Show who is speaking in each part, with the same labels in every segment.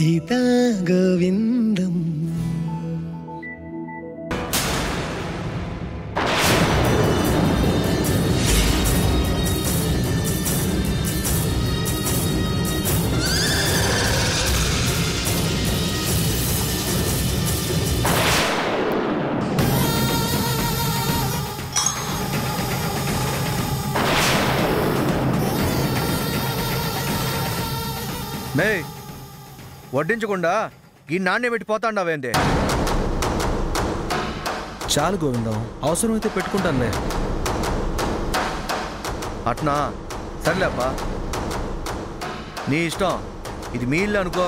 Speaker 1: గీతా గోవిందం.
Speaker 2: మే వడ్డించకుండా ఈ నాణ్యం పెట్టి పోతాండావేంది?
Speaker 3: చాలు గోవిందం, అవసరమైతే పెట్టుకుంటానులే.
Speaker 2: అట్నా? సర్లేప్పా, నీ ఇష్టం. ఇది మీ ఇల్లు అనుకో.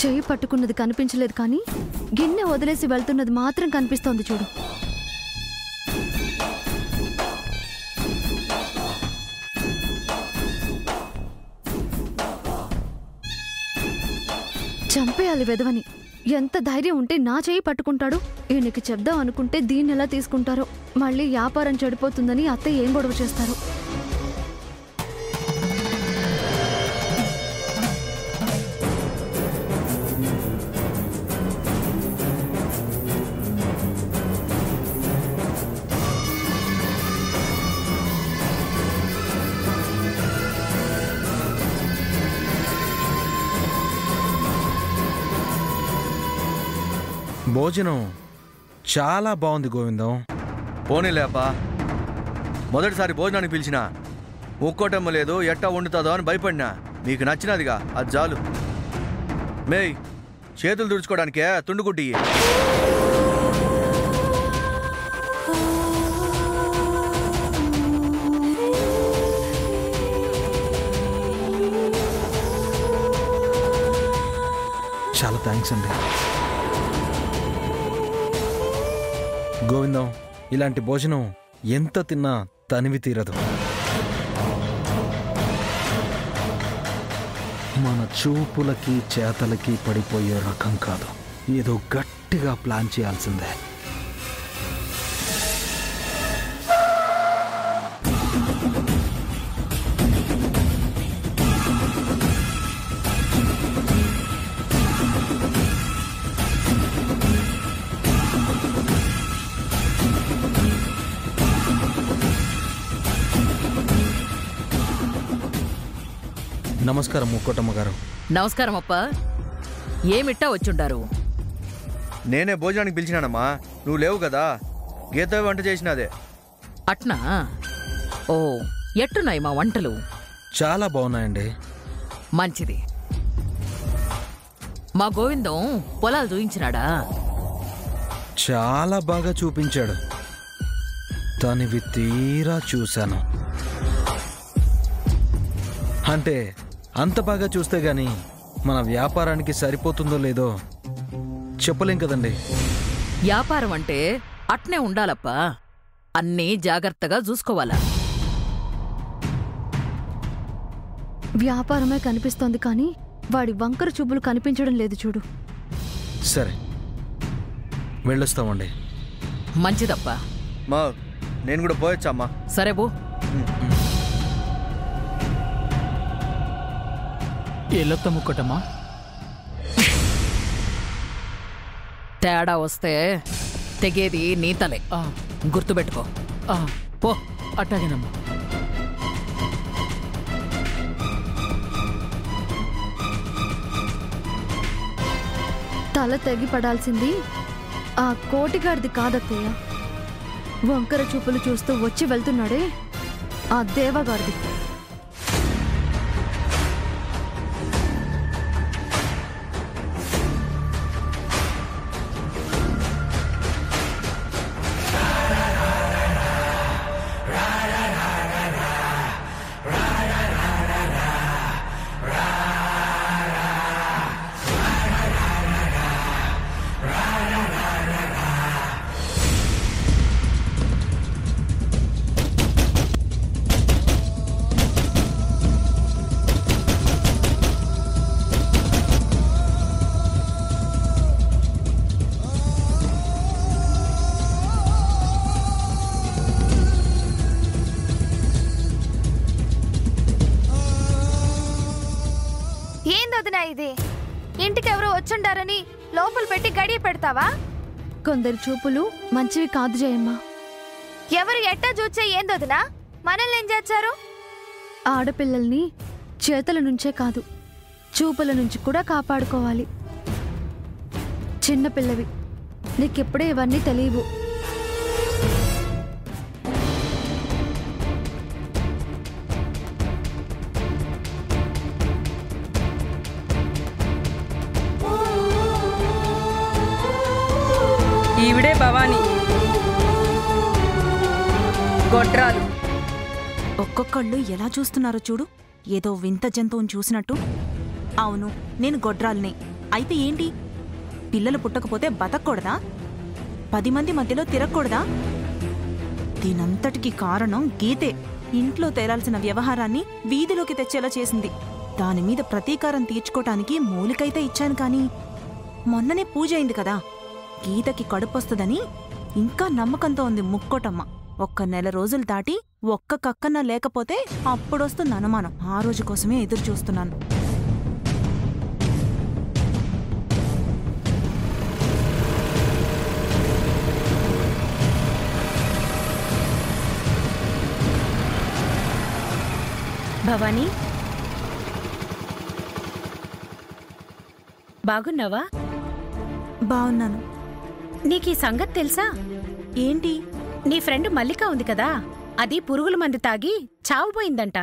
Speaker 4: చెయ్యి పట్టుకున్నది కనిపించలేదు కానీ గిన్నె వదిలేసి వెళ్తున్నది మాత్రం కనిపిస్తోంది చూడు. చంపేయాలి వెధవని. ఎంత ధైర్యం ఉంటే నా చెయ్యి పట్టుకుంటాడు? ఈయనకి చెప్దాం అనుకుంటే దీన్ని ఎలా తీసుకుంటారో. మళ్ళీ వ్యాపారం చెడిపోతుందని అత్తయ్య ఏం గొడవ చేస్తారు?
Speaker 3: భోజనం చాలా బాగుంది గోవిందం.
Speaker 2: పోనీలేపా, మొదటిసారి భోజనానికి పిలిచినా ముక్కోటమ్మ లేదు, ఎట్టా వండుతుందో అని భయపడినా. మీకు నచ్చినదిగా అది చాలు. మేయ్, చేతులు తుడుచుకోవడానికే తుండుగుడ్డి.
Speaker 3: చాలా థ్యాంక్స్ అండి గోవిందం. ఇలాంటి భోజనం ఎంత తిన్నా తనివి తీరదు. మన చూపులకి చేతలకి పడిపోయే రకం కాదు. ఏదో గట్టిగా ప్లాన్ చేయాల్సిందే. నమస్కారం ముక్కోటమ్మ గారు.
Speaker 5: నమస్కారం అప్ప. ఏమిట్టా వచ్చుండారు?
Speaker 2: నేనే భోజనానికి పిలిచినానమ్మా, నువ్వు లేవు కదా. గీత వంట చేసినదే.
Speaker 5: అట్నా? ఓ, ఎట్టున్నాయి మా వంటలు?
Speaker 3: చాలా బాగున్నాయండి.
Speaker 5: మంచిది. మా గోవిందం పొలాలు చూయించినాడా?
Speaker 3: చాలా బాగా చూపించాడు. తనివి తీరా చూశాను. అంటే అంత బాగా చూస్తే గాని మన వ్యాపారానికి సరిపోతుందో లేదో చెప్పలేం కదండి.
Speaker 5: వ్యాపారం అంటే అట్నే ఉండాలప్పా. అన్నీ జాగ్రత్తగా చూసుకోవాలా.
Speaker 4: వ్యాపారమే కనిపిస్తోంది కానీ వాడి వంకర చూపులు కనిపించడం లేదు చూడు.
Speaker 3: సరే, వెళ్ళొస్తామండి.
Speaker 5: మంచిదప్పా.
Speaker 2: మా నేను కూడా పోయొచ్చమ్మా.
Speaker 5: సరే బో.
Speaker 6: ఎల్లొత్త ముక్కటమ్మా.
Speaker 5: తేడా వస్తే తెగేది నీతలే, గుర్తుపెట్టుకో.
Speaker 6: పో. అట్టాగేనమ్మా.
Speaker 4: తల తెగి పడాల్సింది ఆ కోటిగాడిది కాదత్తయ్య. వంకర చూపులు చూస్తూ వచ్చి వెళ్తున్నాడే ఆ దేవగాడిది.
Speaker 7: ఏంటయ్యా ఇది? ఇంటికెవరో వచ్చుండారని లోపల పెట్టి గడియ పెడతావా?
Speaker 4: కొందరి చూపులు మంచివి కాదు జయమ్మ.
Speaker 7: ఎవరు ఎట్టా చూచే ఏందొదినా? మనల్ని ఏం చేశారు?
Speaker 4: ఆడపిల్లల్ని చేతుల నుంచే కాదు, చూపుల నుంచి కూడా కాపాడుకోవాలి. చిన్నపిల్లవి, నీకెప్పుడే ఇవన్నీ తెలియవు.
Speaker 8: ఈవిడే భవానీ, గొడ్రాలు.
Speaker 9: ఒక్కొక్కళ్ళు ఎలా చూస్తున్నారో చూడు, ఏదో వింత జంతువుని చూసినట్టు. అవును, నేను గొడ్రాల్నే. అయితే ఏంటి, పిల్లలు పుట్టకపోతే బతకూడదా? 10 మంది మధ్యలో తిరగకూడదా? దీనంతటికి కారణం గీతే. ఇంట్లో తేలాల్సిన వ్యవహారాన్ని వీధిలోకి తెచ్చేలా చేసింది. దానిమీద ప్రతీకారం తీర్చుకోటానికి మూలికైతే ఇచ్చాను, కానీ మొన్ననే పూజ అయింది కదా, గీతకి కడుపొస్తుందని ఇంకా నమ్మకంతో ఉంది ముక్కోటమ్మ. ఒక్క నెల రోజులు దాటి ఒక్క కక్కన్నా లేకపోతే అప్పుడొస్తుంది అనుమానం. ఆ రోజు కోసమే ఎదురు చూస్తున్నాను.
Speaker 8: భవానీ, బాగున్నావా?
Speaker 9: బావున్నాను.
Speaker 8: నీకీ సంగతి తెలుసా?
Speaker 9: ఏంటి?
Speaker 8: నీ ఫ్రెండ్ మల్లిక ఉంది కదా, అది పురుగుల మందు తాగి చావుపోయిందంట.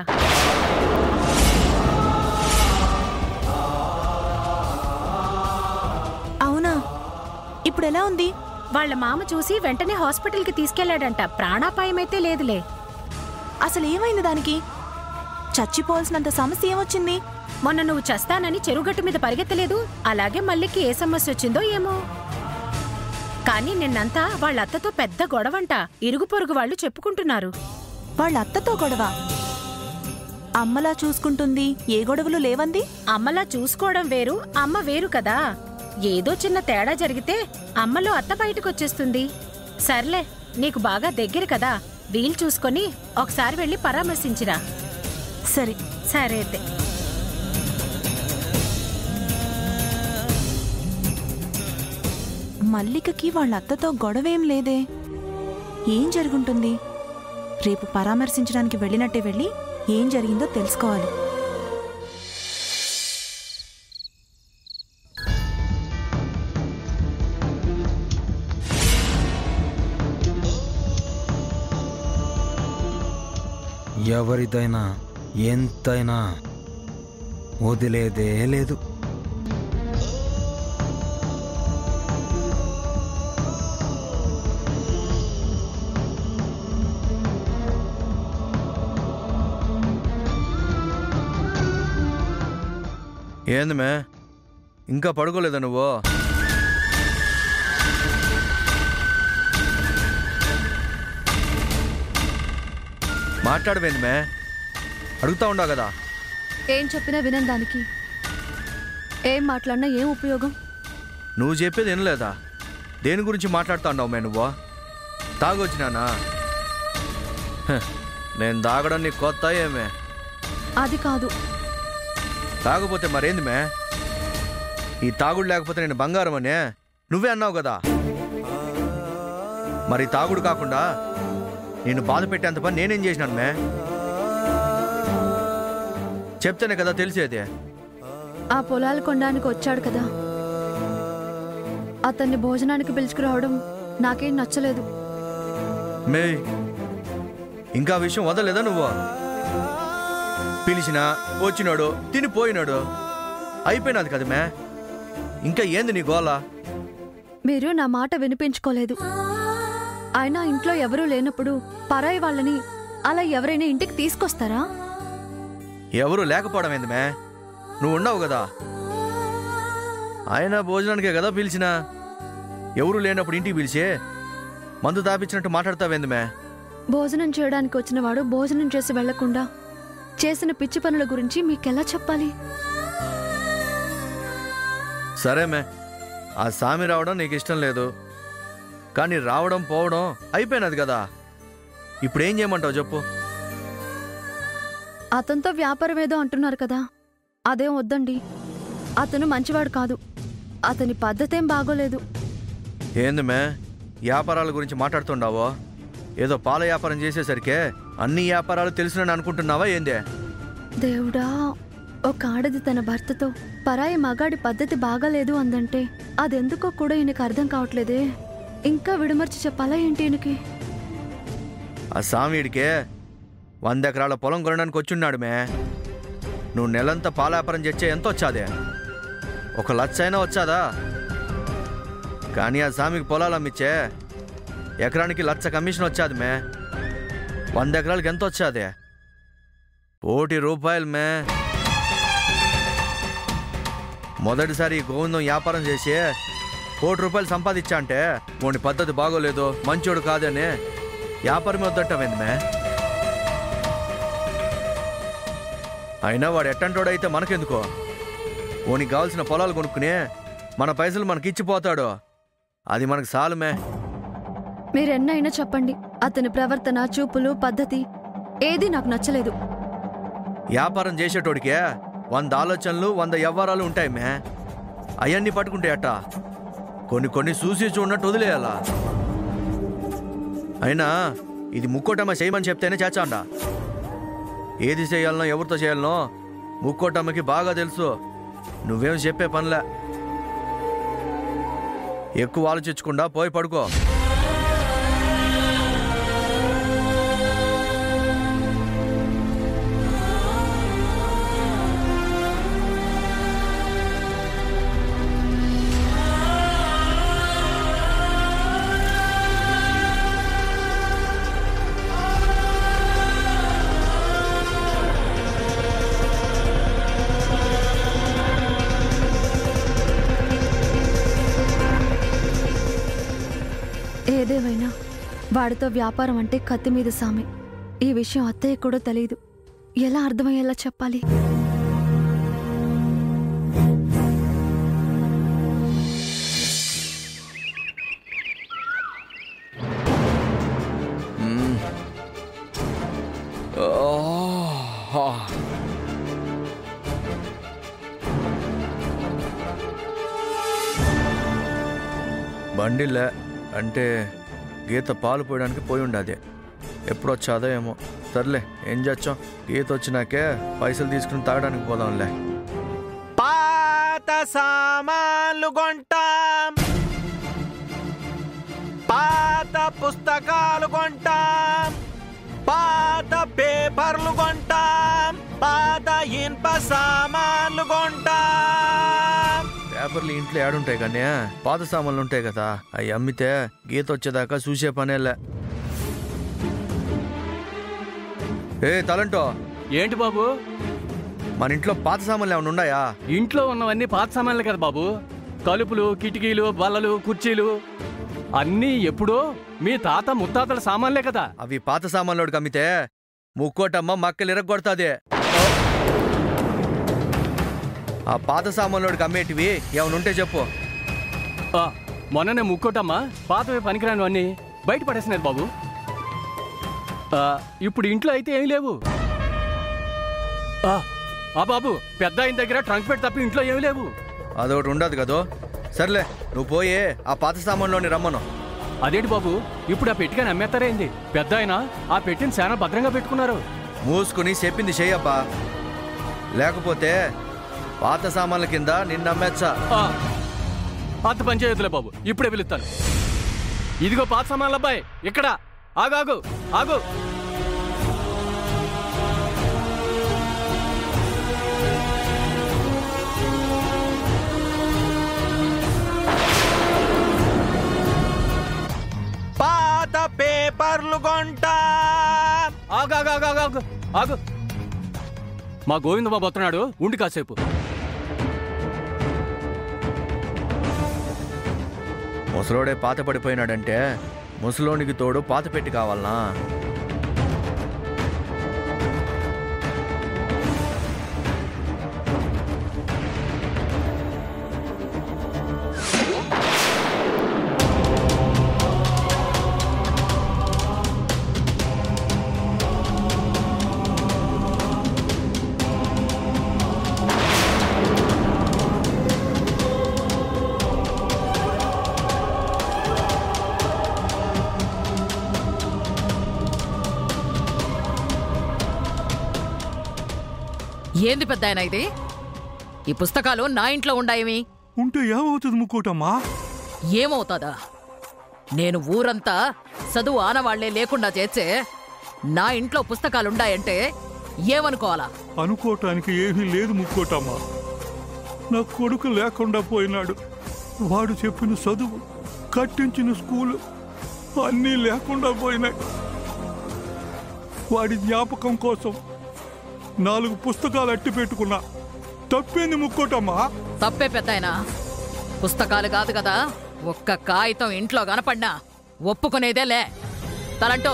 Speaker 9: అవునా? ఇప్పుడెలా ఉంది?
Speaker 8: వాళ్ళ మామ చూసి వెంటనే హాస్పిటల్కి తీసుకెళ్లాడంట. ప్రాణాపాయమైతే లేదులే.
Speaker 9: అసలేమైంది దానికి? చచ్చిపోవాల్సినంత సమస్య ఏమొచ్చింది?
Speaker 8: మొన్న నువ్వు చస్తానని చెరుగట్టు మీద పరిగెత్తలేదు, అలాగే మల్లికి ఏ సమస్య వచ్చిందో ఏమో. కానీ నిన్నంతా వాళ్ళ అత్తతో పెద్ద గొడవంట. ఇరుగు పొరుగు వాళ్ళు చెప్పుకుంటున్నారు.
Speaker 9: వాళ్ళ అత్తతో గొడవ? అమ్మలా చూసుకుంటుంది, ఏ గొడవలు లేవంది?
Speaker 8: అమ్మలా చూసుకోవడం వేరు, అమ్మ వేరు కదా. ఏదో చిన్న తేడా జరిగితే అమ్మలో అత్త బయటకొచ్చేస్తుంది. సర్లే, నీకు బాగా దగ్గర కదా, వీలు చూసుకొని ఒకసారి వెళ్ళి పరామర్శించిరా.
Speaker 9: సరే
Speaker 8: సరే అయితే.
Speaker 9: మల్లికకి వాళ్ళ అత్తతో గొడవేం లేదే. ఏం జరుగుంటుంది? రేపు పరామర్శించడానికి వెళ్ళినట్టే వెళ్ళి ఏం జరిగిందో తెలుసుకోవాలి.
Speaker 3: ఎవరిదైనా ఎంతైనా వదిలేదే లేదు.
Speaker 2: ఏంది మే, ఇంకా పడుకోలేదా నువ్వు? మాట్లాడవేంది మే, అడుగుతా ఉండవు కదా.
Speaker 4: ఏం చెప్పినా వినందానికి ఏం మాట్లాడినా ఏం ఉపయోగం?
Speaker 2: నువ్వు చెప్పేది వినలేదా? దేని గురించి మాట్లాడుతా ఉన్నావు మే నువ్వు? తాగొచ్చినానా? నేను తాగడం నీకు కొత్త ఏమే?
Speaker 4: అది కాదు.
Speaker 2: తాగపోతే మరేంది మే? ఈ తాగుడు లేకపోతే నేను బంగారం అనే నువ్వే అన్నావు కదా. మరి తాగుడు కాకుండా నేను బాధ పెట్టేంత పని నేనేం చేసినాను మే? చెప్తేనే కదా తెలిసేది.
Speaker 4: ఆ పొలాలు కొనడానికి వచ్చాడు కదా, అతన్ని భోజనానికి పిలుచుకురావడం నాకేం నచ్చలేదు.
Speaker 2: మే, ఇంకా విషయం వదలేదా నువ్వు? పిలిచినా వచ్చినాడు, తినిపోయినాడు, అయిపోయినది కదా మే. ఇంకా ఏంది నీ గోల?
Speaker 4: మీరు నా మాట వినిపించుకోలేదు. ఆయన ఇంట్లో ఎవరూ లేనప్పుడు పరాయి వాళ్ళని అలా ఎవరైనా ఇంటికి తీసుకొస్తారా?
Speaker 2: ఎవరు లేకపోవడం ఏంది మే? నువ్వు ఉండవు కదా. ఆయన భోజనానికే కదా పిలిచినా. ఎవరు లేనప్పుడు ఇంటికి పిలిచే మందు తాపించినట్టు మాట్లాడతావేంది మే?
Speaker 4: భోజనం చేయడానికి వచ్చిన వాడు భోజనం చేసి వెళ్లకుండా చేసిన పిచ్చి పనుల గురించి మీకెలా చెప్పాలి?
Speaker 2: సరే మే, ఆ సామి రావడం నీకు ఇష్టం లేదు, కానీ రావడం పోవడం అయిపోయినది కదా. ఇప్పుడేం చేయమంటావు చెప్పు?
Speaker 4: అతనితో వ్యాపారం ఏదో అంటున్నారు కదా, అదేం వద్దండి. అతను మంచివాడు కాదు. అతని పద్ధతేం బాగోలేదు.
Speaker 2: ఏంది మే వ్యాపారాల గురించి మాట్లాడుతుండావో? ఏదో పాల వ్యాపారం చేసేసరికే అన్ని వ్యాపారాలు తెలుసునని అనుకుంటున్నావా ఏందే?
Speaker 4: దేవుడా, ఒక ఆడది తన భర్తతో పరాయి మగాడి పద్ధతి బాగాలేదు అందంటే అదెందుకో కూడా ఈయనకి అర్థం కావట్లేదే. ఇంకా విడమర్చి చెప్పాలా ఏంటి ఈయనకి?
Speaker 2: ఆ సామీడికే 100 ఎకరాల పొలం కొనడానికి వచ్చున్నాడు మే. నువ్వు నెలంతా పాల వ్యాపారం చేస్తే ఎంత వచ్చాదే? 1 లక్ష అయినా వచ్చాదా? కానీ ఆ సామికి పొలాలు అమ్మిచ్చే ఎకరానికి 1 లక్ష కమిషన్ వచ్చాది మే. 100 ఎకరాలకి ఎంత వచ్చాదే? 1 కోటి రూపాయలు మే. మొదటిసారి ఈ గోవిందం వ్యాపారం చేసి 1 కోటి రూపాయలు సంపాదించా అంటే వాడి పద్ధతి బాగోలేదు, మంచోడు కాదని వ్యాపారం వద్దట్టమైంది మే. అయినా వాడు ఎట్టంటోడైతే మనకెందుకో? వానికి కావాల్సిన పొలాలు కొనుక్కుని మన పైసలు మనకిచ్చిపోతాడు. అది మనకు సాలుమే.
Speaker 4: మీరెన్నైనా చెప్పండి, అతని ప్రవర్తన, చూపులు, పద్ధతి ఏది నాకు నచ్చలేదు.
Speaker 2: వ్యాపారం చేసేటోడికే 100 ఆలోచనలు 100 వ్యవహారాలు ఉంటాయి మే. అవన్నీ పట్టుకుంటే అట్ట కొన్ని చూసి చూడనట్టు వదిలేయాలా? అయినా ఇది ముక్కోటమ్మ చేయమని చెప్తేనే చేచాండా. ఏది చేయాలనో ఎవరితో చేయాలనో ముక్కోటమ్మకి బాగా తెలుసు. నువ్వేం చెప్పే పనిలే. ఎక్కువ ఆలోచించకుండా పోయి పడుకో.
Speaker 4: ఏదేమైనా వాడితో వ్యాపారం అంటే కత్తి మీద సామే. ఈ విషయం అత్తయ్య కూడా తెలియదు. ఎలా అర్థమయ్యేలా చెప్పాలి?
Speaker 2: బండిలే అంటే గీత పాలు పోయడానికి పోయి ఉండాది. ఎప్పుడొచ్చాదో ఏమో. సర్లే, ఏం చేచ్చాం? గీత వచ్చినాకే పైసలు తీసుకుని తాగడానికి పోదాంలే.
Speaker 10: పాత సామాన్లు కొంటాం, పాత పుస్తకాలు కొంటాం, పాత పేపర్లు కొంటాం, పాత ఇనుప సామాన్లు కొంటాం.
Speaker 2: పేపర్లు ఇంట్లో ఏడుంటాయి కానీ పాత సామాన్లు ఉంటాయి కదా, అవి అమ్మితే గీత వచ్చేదాకా చూసే పనేలే. ఏ తలంటో,
Speaker 11: ఏంటి బాబు?
Speaker 2: మన ఇంట్లో పాత సామాన్లు ఏమైనా ఉన్నాయా?
Speaker 11: ఇంట్లో ఉన్నవన్నీ పాత సామాన్లు కదా బాబు. తలుపులు, కిటికీలు, బల్లలు, కుర్చీలు అన్నీ ఎప్పుడో మీ తాత ముత్తాతల సామాన్లే కదా.
Speaker 2: అవి పాత సామాన్లోకి అమ్మితే ముక్కోటమ్మ మక్కలు ఇరగొడతాది. ఆ పాత సామాన్లోకి అమ్మేటివి ఏమనుంటే చెప్పు.
Speaker 11: మొన్ననే ముక్కోటమ్మా పాతవి పనికిరానివన్నీ బయట పడేసినది బాబు. ఇప్పుడు ఇంట్లో అయితే ఏమీ లేవు. బాబు, పెద్ద ఆయన దగ్గర ట్రంక్ పెట్టి తప్పి ఇంట్లో ఏమీ లేవు.
Speaker 2: అదొకటి ఉండదు కదో. సర్లే, నువ్వు పోయే ఆ పాత సామాన్లోని రమ్మను.
Speaker 11: అదేంటి బాబు, ఇప్పుడు ఆ పెట్టికని అమ్మేస్తారేంది? పెద్ద ఆయన ఆ పెట్టిని చాలా భద్రంగా పెట్టుకున్నారు.
Speaker 2: మూసుకుని చెప్పింది చెయ్యబ్బా, లేకపోతే పాత సామాన్ల కింద నిన్ను అమ్మేచ్చా.
Speaker 11: అంత పని చేయొద్దులే బాబు, ఇప్పుడే పిలుస్తాను. ఇదిగో పాత సామాన్ల అబ్బాయి, ఇక్కడ ఆగు.
Speaker 10: పాత పేపర్లు కొంటాం.
Speaker 11: ఆగు. మా గోవిందమ్మ పోతున్నాడు, ఉండి కాసేపు.
Speaker 2: ముసలోడే పాత పడిపోయినాడంటే ముసలోనికి తోడు పాత పెట్టి కావాలనా?
Speaker 5: ఏంది పెద్దాయన ఇది? ఈ పుస్తకాలు నా ఇంట్లో ఉండాయేమి?
Speaker 12: ఉంటే ఏమవుతుంది ముక్కోటమ్మా?
Speaker 5: ఏమవుతాదా? నేను ఊరంతా చదువు ఆనవాళ్లే లేకుండా చేస్తే నా ఇంట్లో పుస్తకాలుండాయంటే ఏమనుకోవాలా?
Speaker 12: అనుకోవటానికి ఏమీ లేదు ముక్కోటమ్మా. నా కొడుకు లేకుండా పోయినాడు. వాడు చెప్పిన చదువు, కట్టించిన స్కూలు అన్నీ లేకుండా పోయినాయి. వాడి జ్ఞాపకం కోసం 4 పుస్తకాలు అట్టి పెట్టుకున్నా. తప్పేంది ముక్కోటమ్మా?
Speaker 5: తప్పే పెద్దాయనా. పుస్తకాలు కాదు కదా, ఒక్క కాగితం ఇంట్లో కనపడినా ఒప్పుకునేదే లే. తలంటూ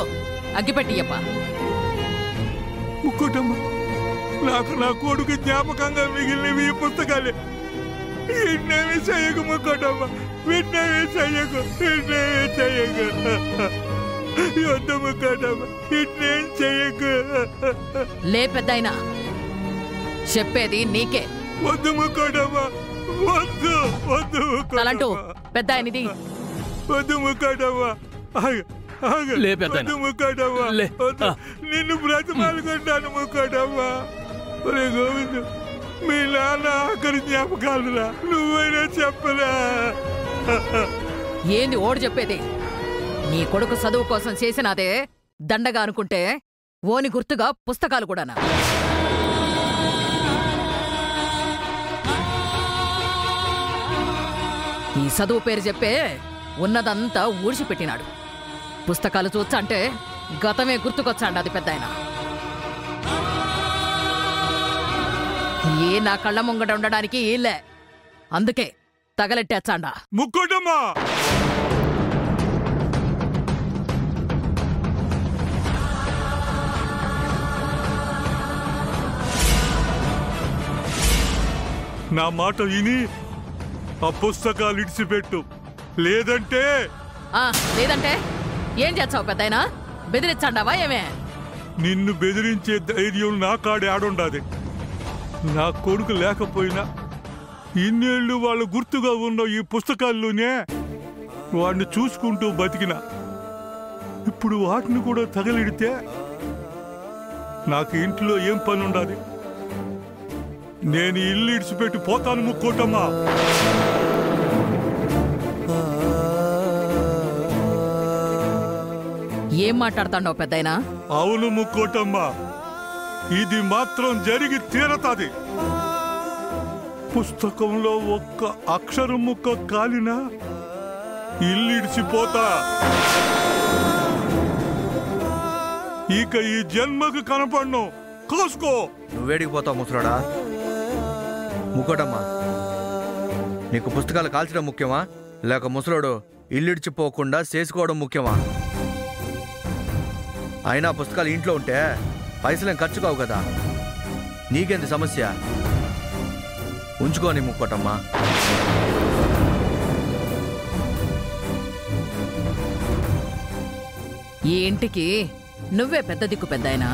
Speaker 5: అగ్గిపెట్టియప్ప.
Speaker 12: ముక్కోటమ్మా, నాకు నా కొడుకు జ్ఞాపకంగా మిగిలినవి ఈ పుస్తకాలే. విన్నవి చెయ్యకు ముక్కోటమ్మా, విన్నవి చెయ్యకు, విన్నవి చెయ్యకు. వద్దు ముక్కోటమ్మా, విన్నేం చెయ్యకు.
Speaker 5: లే పెద్దాయనా, చెప్పేది నీకే.
Speaker 12: వద్దు ముక్కోటమ్మా, వద్దు వద్దు.
Speaker 5: తలంటూ పెద్దాయనిది.
Speaker 12: వద్దు ముక్కోటమ్మా,
Speaker 11: లే పెద్దాయనా.
Speaker 12: వద్దు ముక్కోటమ్మా, వద్దు. నిన్ను బ్రతిమాలుకుంటాను ముక్కోటమ్మా. ఒరే గోవిందు, మీ నాన్న ఆఖరి జ్ఞాపకాలురా, నువ్వైనా చెప్పరా?
Speaker 5: ఏంది ఓడు చెప్పేది? నీ కొడుకు చదువు కోసం చేసినదే దండగా అనుకుంటే ఓని గుర్తుగా పుస్తకాలు కూడానా? ఈ చదువు పేరు చెప్పే ఉన్నదంతా ఊడ్చిపెట్టినాడు. పుస్తకాలు చూచంటే గతమే గుర్తుకొచ్చాండి అది పెద్దాయన. ఏ నా కళ్ళ ముంగట ఉండడానికి ఈలే, అందుకే తగలెట్టేచ్చాండా.
Speaker 12: ముక్కోటమ్మా, నా మాట విని ఆ పుస్తకాలు ఇడిచిపెట్టు. లేదంటే
Speaker 5: లేదంటే ఏం చేస్తావు పెద్దాయనా? బెదిరించాండావా ఏమే?
Speaker 12: నిన్ను బెదిరించే ధైర్యం నా కాడే ఆడుండాది. నా కొడుకు లేకపోయినా ఇన్నేళ్లు వాళ్ళు గుర్తుగా ఉన్న ఈ పుస్తకాల్లోనే వాడిని చూసుకుంటూ బతికిన. ఇప్పుడు వాటిని కూడా తగలిడితే నాకు ఇంట్లో ఏం పని ఉండాలి? నేను ఇల్లు ఇడిచిపెట్టి పోతాను ముక్కోటమ్మా.
Speaker 5: ఏం మాట్లాడుతాండవు పెద్దాయనా?
Speaker 12: అవును ముక్కోటమ్మా, ఇది మాత్రం జరిగి తీరతాది. పుస్తకంలో ఒక్క అక్షరం ముక్క కాలినా ఇల్లు ఇడిచిపోతా. ఇక ఈ జన్మకు కనపడ్ను. కోసుకో.
Speaker 2: నువ్వేడికి పోతావు ముసలాడా? ముక్కోటమ్మా, నీకు పుస్తకాలు కాల్చడం ముఖ్యమా, లేక ముసలోడు ఇల్లిడిచిపోకుండా చేసుకోవడం ముఖ్యమా? అయినా పుస్తకాలు ఇంట్లో ఉంటే పైసలేం ఖర్చు కావు కదా, నీకేంది సమస్య? ఉంచుకోని ముక్కోటమ్మా.
Speaker 5: ఈ ఇంటికి నువ్వే పెద్ద దిక్కు పెద్దాయనా.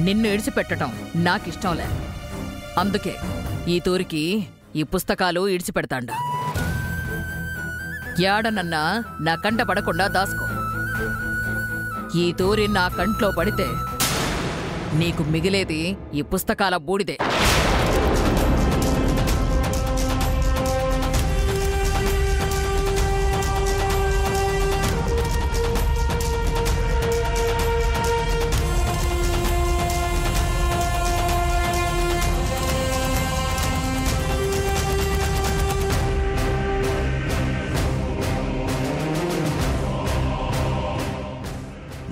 Speaker 5: నిన్ను ఇడిచిపెట్టడం నాకిష్టంలే. అందుకే ఈ తూరికి ఈ పుస్తకాలు ఇడిచిపెడతాండా. యాడనన్నా నా కంట పడకుండా దాసుకో. ఈ తూరి నా కంట్లో పడితే నీకు మిగిలేది ఈ పుస్తకాల బూడిదే.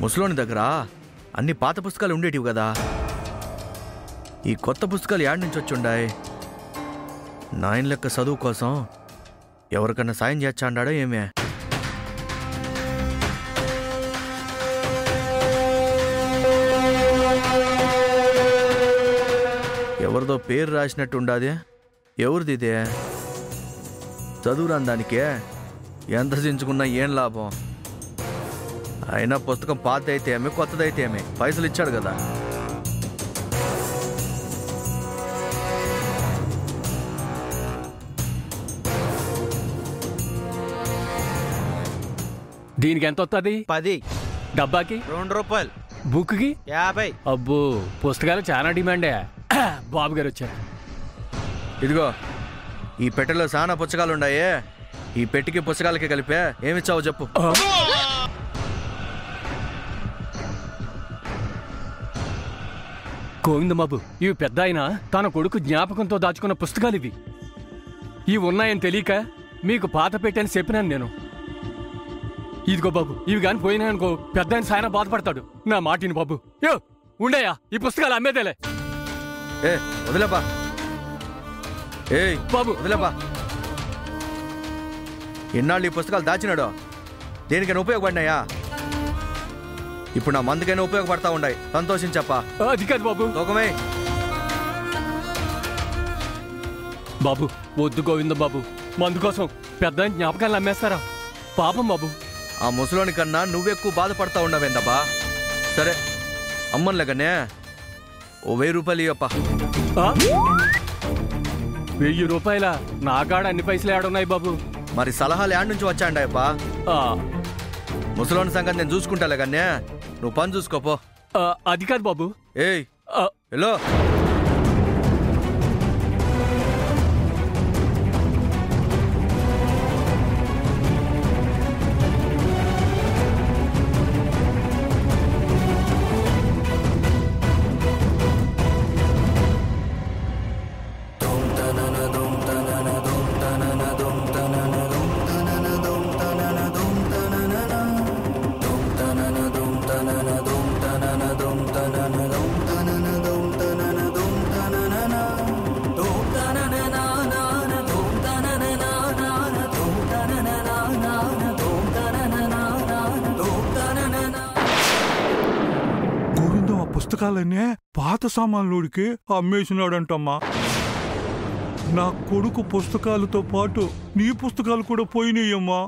Speaker 2: ముసలోని దగ్గర అన్ని పాత పుస్తకాలు ఉండేటివి కదా, ఈ కొత్త పుస్తకాలు యాడ్ నుంచి వచ్చుండాయి. నాయన లెక్క చదువు కోసం ఎవరికన్నా సాయం చేచ్చాండాడో ఏమే? ఎవరిదో పేరు రాసినట్టు ఉండాది. ఎవరిది ఇదే? చదువు రాని దానికే ఎంత దించుకున్నా ఏం లాభం? అయినా పుస్తకం పాతదైతే ఏమి, కొత్తదైతే ఏమి, పైసలు ఇచ్చాడు కదా.
Speaker 11: దీనికి ఎంత వస్తుంది?
Speaker 10: 10.
Speaker 11: డబ్బాకి
Speaker 10: 2 రూపాయలు.
Speaker 11: బుక్కి
Speaker 10: 50.
Speaker 11: అబ్బో పుస్తకాలు చాలా డిమాండే. బాబు గారు వచ్చారు.
Speaker 2: ఇదిగో ఈ పెట్టెలో చాలా పుస్తకాలు ఉన్నాయే. ఈ పెట్టికి పుస్తకాలకి కలిపే ఏమిచ్చావో చెప్పు.
Speaker 11: గోవిందబాబు, ఇవి పెద్ద ఆయన తన కొడుకు జ్ఞాపకంతో దాచుకున్న పుస్తకాలు ఇవి. ఇవి ఉన్నాయని తెలియక మీకు పాత పెట్టని చెప్పినాను నేను. ఇదిగో బాబు, ఇవి కాని పోయినాయనుకో పెద్ద ఆయన సాయన బాధపడతాడు. నా మాటిని బాబు. యో ఉండయా, ఈ పుస్తకాలు అమ్మేదేలే.
Speaker 2: ఏ వదిలేపా. ఏ
Speaker 11: బాబు
Speaker 2: వదిలేపా. ఎన్నాళ్ళు ఈ పుస్తకాలు దాచినాడో దేనికైనా ఉపయోగపడినాయా? ఇప్పుడు నా మందుకైనా ఉపయోగపడతా ఉన్నాయి. సంతోషించప్పా.
Speaker 11: అది కాదు బాబు.
Speaker 2: లోకమే
Speaker 11: బాబు వద్దు గోవింద బాబు, మందు కోసం పెద్ద జ్ఞాపకాలు అమ్మేస్తారా? పాపం బాబు.
Speaker 2: ఆ ముసలోని కన్నా నువ్వెక్కువ బాధపడతా ఉన్నావేందబ్బా. సరే అమ్మన్లేకనే ఓ 1000 రూపాయలు ఇవ్వప్పా.
Speaker 11: 1000 రూపాయల? నా కాడ అన్ని పైసలు ఏడున్నాయి బాబు.
Speaker 2: మరి సలహాలు యాడ్ నుంచి వచ్చాండాయప్పా. ముసలోని సంగతి నేను చూసుకుంటాలే కన్నే, నువ్వు పని చూసుకోపో.
Speaker 11: అది కాదు బాబు.
Speaker 2: ఏయ్ హలో,
Speaker 12: పుస్తకాలనే పాత సామాన్లుడికి అమ్మేసినాడంటమ్మా. నా కొడుకు పుస్తకాలతో పాటు నీ పుస్తకాలు కూడా పోయినాయమ్మా.